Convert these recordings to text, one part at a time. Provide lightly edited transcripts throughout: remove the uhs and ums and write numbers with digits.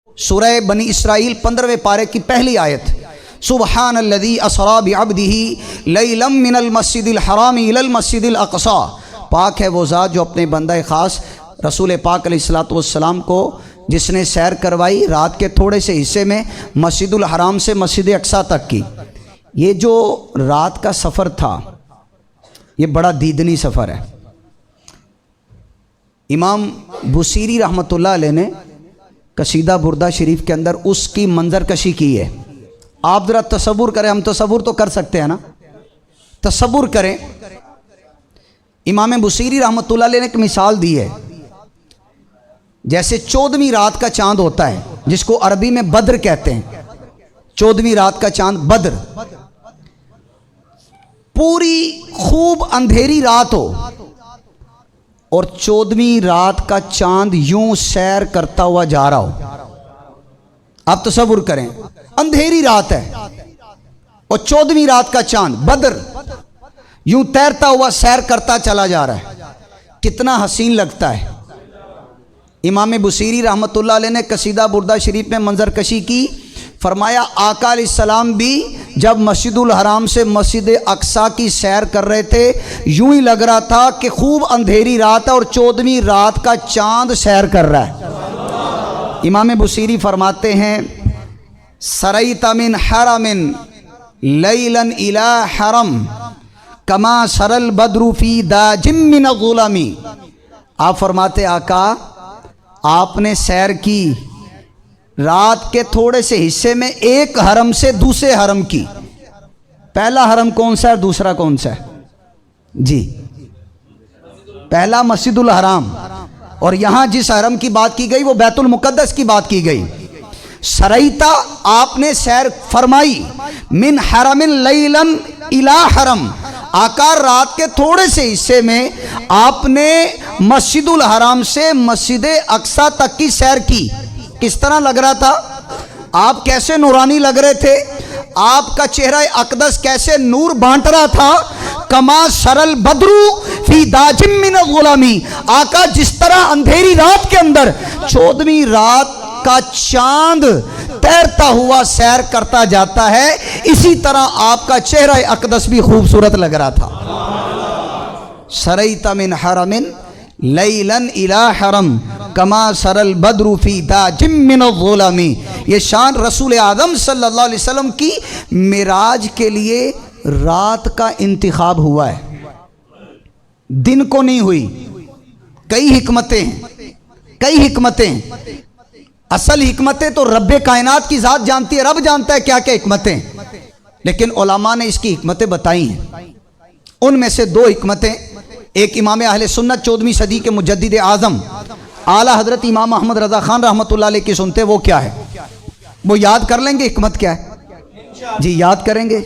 سورہ بنی اسرائیل 15ویں پارے کی پہلی آیت، سبحان الذی اسری بعبدہ لیلا من المسجد الحرام الی المسجد الاقصی، پاک ہے وہ ذات جو اپنے بندہ خاص رسول پاک علیہ الصلوۃ والسلام کو جس نے سیر کروائی رات کے تھوڑے سے حصے میں مسجد الحرام سے مسجد اقصی تک کی۔ یہ جو رات کا سفر تھا یہ بڑا دیدنی سفر ہے۔ امام بصیری رحمۃ اللہ علیہ نے قصیدہ بردہ شریف کے اندر اس کی منظر کشی کی ہے۔ آپ ذرا تصور کریں، ہم تصور تو کر سکتے ہیں نا، تصور کریں۔ امام بصیری رحمۃ اللہ علیہ نے ایک مثال دی ہے، جیسے 14ویں رات کا چاند ہوتا ہے جس کو عربی میں بدر کہتے ہیں، 14ویں رات کا چاند بدر، پوری خوب اندھیری رات ہو اور 14ویں رات کا چاند یوں سیر کرتا ہوا جا رہا ہو۔ آپ تصور کریں، اندھیری رات ہے اور 14ویں رات کا چاند بدر یوں تیرتا ہوا سیر کرتا چلا جا رہا ہے، کتنا حسین لگتا ہے۔ امام بصیری رحمۃ اللہ علیہ نے قصیدہ بردہ شریف میں منظر کشی کی، فرمایا آقا علیہ السلام بھی جب مسجد الحرام سے مسجد اقصی کی سیر کر رہے تھے یوں ہی لگ رہا تھا کہ خوب اندھیری رات ہے اور 14ویں رات کا چاند سیر کر رہا ہے۔ امام بصیری فرماتے ہیں سریت من حرم لیلا الی حرم کما سر البدر فی داج من الظلم۔ آپ فرماتے آقا آپ نے سیر کی رات کے تھوڑے سے حصے میں ایک حرم سے دوسرے حرم کی۔ پہلا حرم کون سا ہے اور دوسرا کون سا ہے؟ جی پہلا مسجد الحرام، اور یہاں جس حرم کی بات کی گئی وہ بیت المقدس کی بات کی گئی۔ سریتا آپ نے سیر فرمائی، من حرم لیلا الی حرم، آقا رات کے تھوڑے سے حصے میں آپ نے مسجد الحرام سے مسجد اقصی تک کی سیر کی۔ کس طرح لگ رہا تھا؟ آپ کیسے نورانی لگ رہے تھے؟ آپ کا چہرہ اقدس کیسے نور بانٹ رہا تھا؟ کما سرل بدرو فی داجم من الظلم، آقا جس طرح اندھیری رات کے اندر 14ویں رات کا چاند تیرتا ہوا سیر کرتا جاتا ہے، اسی طرح آپ کا چہرہ اقدس بھی خوبصورت لگ رہا تھا۔ سریت من حرم لیلا الی حرم کما سر البدر فی داجم من الظلم۔ یہ شان رسول اعظم صلی اللہ علیہ وسلم کی معراج کے لیے رات کا انتخاب ہوا ہے، دن کو نہیں ہوئی۔ کئی حکمتیں ہیں، کئی حکمتیں ہیں۔ اصل حکمتیں تو رب کائنات کی ذات جانتی ہے، رب جانتا ہے کیا کیا حکمتیں، لیکن علماء نے اس کی حکمتیں بتائی ہیں۔ ان میں سے 2 حکمتیں، ایک امام اہل سنت 14ویں صدی کے مجدد اعظم اعلیٰ حضرت امام محمد رضا خان رحمۃ اللہ علیہ کی سنتے، وہ کیا ہے؟ وہ یاد کر لیں گے حکمت کیا ہے؟ جی یاد کریں گے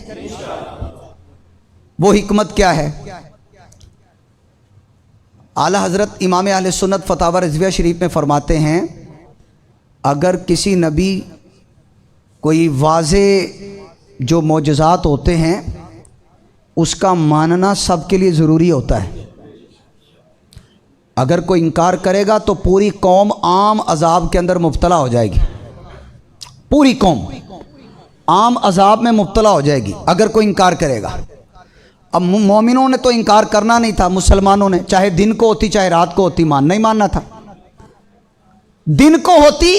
وہ حکمت کیا ہے؟ اعلیٰ حضرت امام اہل سنت فتاوی رضویہ شریف میں فرماتے ہیں اگر کسی نبی کوئی واضح جو معجزات ہوتے ہیں اس کا ماننا سب کے لیے ضروری ہوتا ہے۔ اگر کوئی انکار کرے گا تو پوری قوم عام عذاب کے اندر مبتلا ہو جائے گی، پوری قوم عام عذاب میں مبتلا ہو جائے گی اگر کوئی انکار کرے گا۔ اب مومنوں نے تو انکار کرنا نہیں تھا، مسلمانوں نے چاہے دن کو ہوتی چاہے رات کو ہوتی ماننا ہی ماننا تھا۔ دن کو ہوتی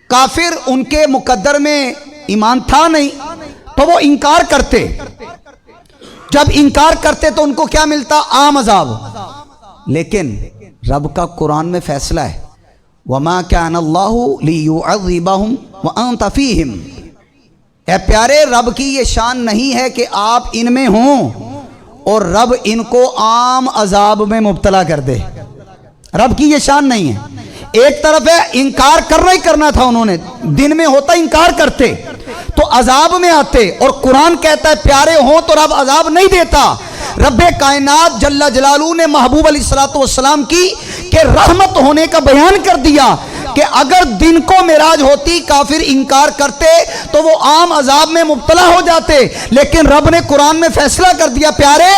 کافر ان کے مقدر میں ایمان تھا نہیں تو وہ انکار کرتے، جب انکار کرتے تو ان کو کیا ملتا؟ عام عذاب۔ لیکن رب کا قرآن میں فیصلہ ہے وَمَا كَانَ اللَّهُ لِيُعَذِّبَهُمْ وَأَنْتَ فِيهِمْ۔ اے پیارے رب کی یہ شان نہیں ہے کہ آپ ان میں ہوں اور رب ان کو عام عذاب میں مبتلا کر دے، رب کی یہ شان نہیں ہے۔ ایک طرف ہے انکار کرنا ہی کرنا تھا، انہوں نے دن میں ہوتا انکار کرتے تو عذاب میں آتے، اور قرآن کہتا ہے پیارے ہوں تو رب عذاب نہیں دیتا۔ رب کائنات جل جلالہ نے محبوب علیہ الصلوۃ والسلام کی کہ رحمت ہونے کا بیان کر دیا کہ اگر دن کو معراج ہوتی کافر انکار کرتے تو وہ عام عذاب میں مبتلا ہو جاتے، لیکن رب نے قرآن میں فیصلہ کر دیا پیارے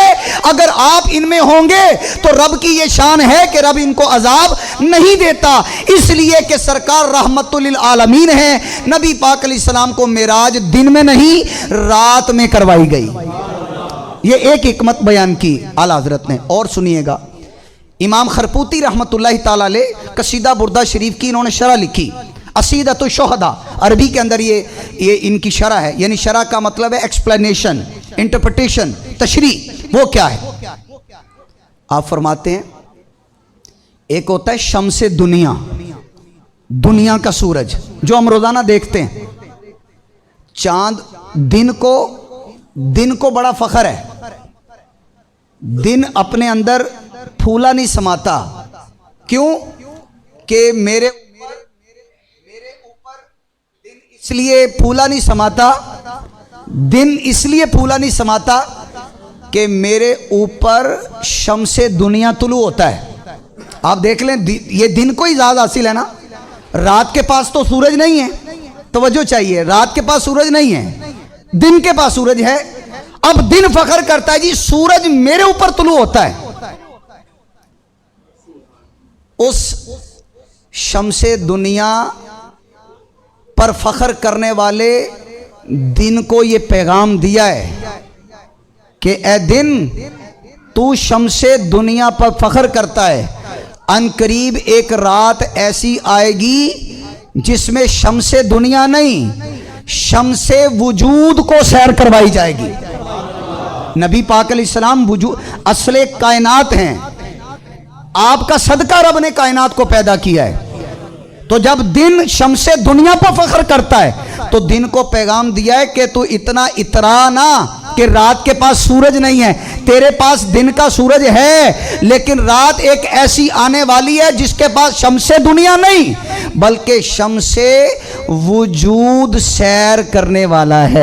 اگر آپ ان میں ہوں گے تو رب کی یہ شان ہے کہ رب ان کو عذاب نہیں دیتا، اس لیے کہ سرکار رحمت للعالمین ہیں۔ نبی پاک علیہ السلام کو معراج دن میں نہیں رات میں کروائی گئی۔ یہ ایک حکمت بیان کی اعلیٰ حضرت نے۔ اور سنیے گا، امام خرپوتی رحمت اللہ تعالیٰ علیہ قصیدہ بردہ شریف کی انہوں نے شرح لکھی، عصیدۃ الشہداء، عربی کے اندر یہ ان کی شرح ہے، یعنی شرح کا مطلب ہے ایکسپلینیشن، انٹرپریٹیشن، تشریح۔ وہ کیا ہے؟ آپ فرماتے ہیں ایک ہوتا ہے شمس دنیا، دنیا کا سورج جو ہم روزانہ دیکھتے ہیں، چاند دن کو بڑا فخر ہے، دن اپنے اندر پھولا نہیں سماتا، کیوں کہ میرے اوپر دن اس لیے پھولا نہیں سماتا، دن اس لیے پھولا نہیں سماتا کہ میرے اوپر شمس دنیا طلوع ہوتا ہے۔ آپ دیکھ لیں یہ دن کو ہی زیادہ حاصل ہے نا، رات کے پاس تو سورج نہیں ہے، توجہ چاہیے، رات کے پاس سورج نہیں ہے، دن کے پاس سورج ہے۔ اب دن فخر کرتا ہے جی سورج میرے اوپر طلوع ہوتا ہے، اس شمس دنیا پر فخر کرنے والے دن کو یہ پیغام دیا ہے کہ اے دن تو شمس دنیا پر فخر کرتا ہے، ان قریب ایک رات ایسی آئے گی جس میں شمس دنیا نہیں شمس وجود کو سیر کروائی جائے گی۔ نبی پاک علیہ السلام اصل کائنات ہیں، آپ کا صدقہ رب نے کائنات کو پیدا کیا ہے، تو جب دن شمس دنیا پر فخر کرتا ہے تو دن کو پیغام دیا ہے کہ تو اتنا اترا نہ کہ رات کے پاس سورج نہیں ہے، تیرے پاس دن کا سورج ہے لیکن رات ایک ایسی آنے والی ہے جس کے پاس شمس دنیا نہیں بلکہ شمس وجود سیر کرنے والا ہے۔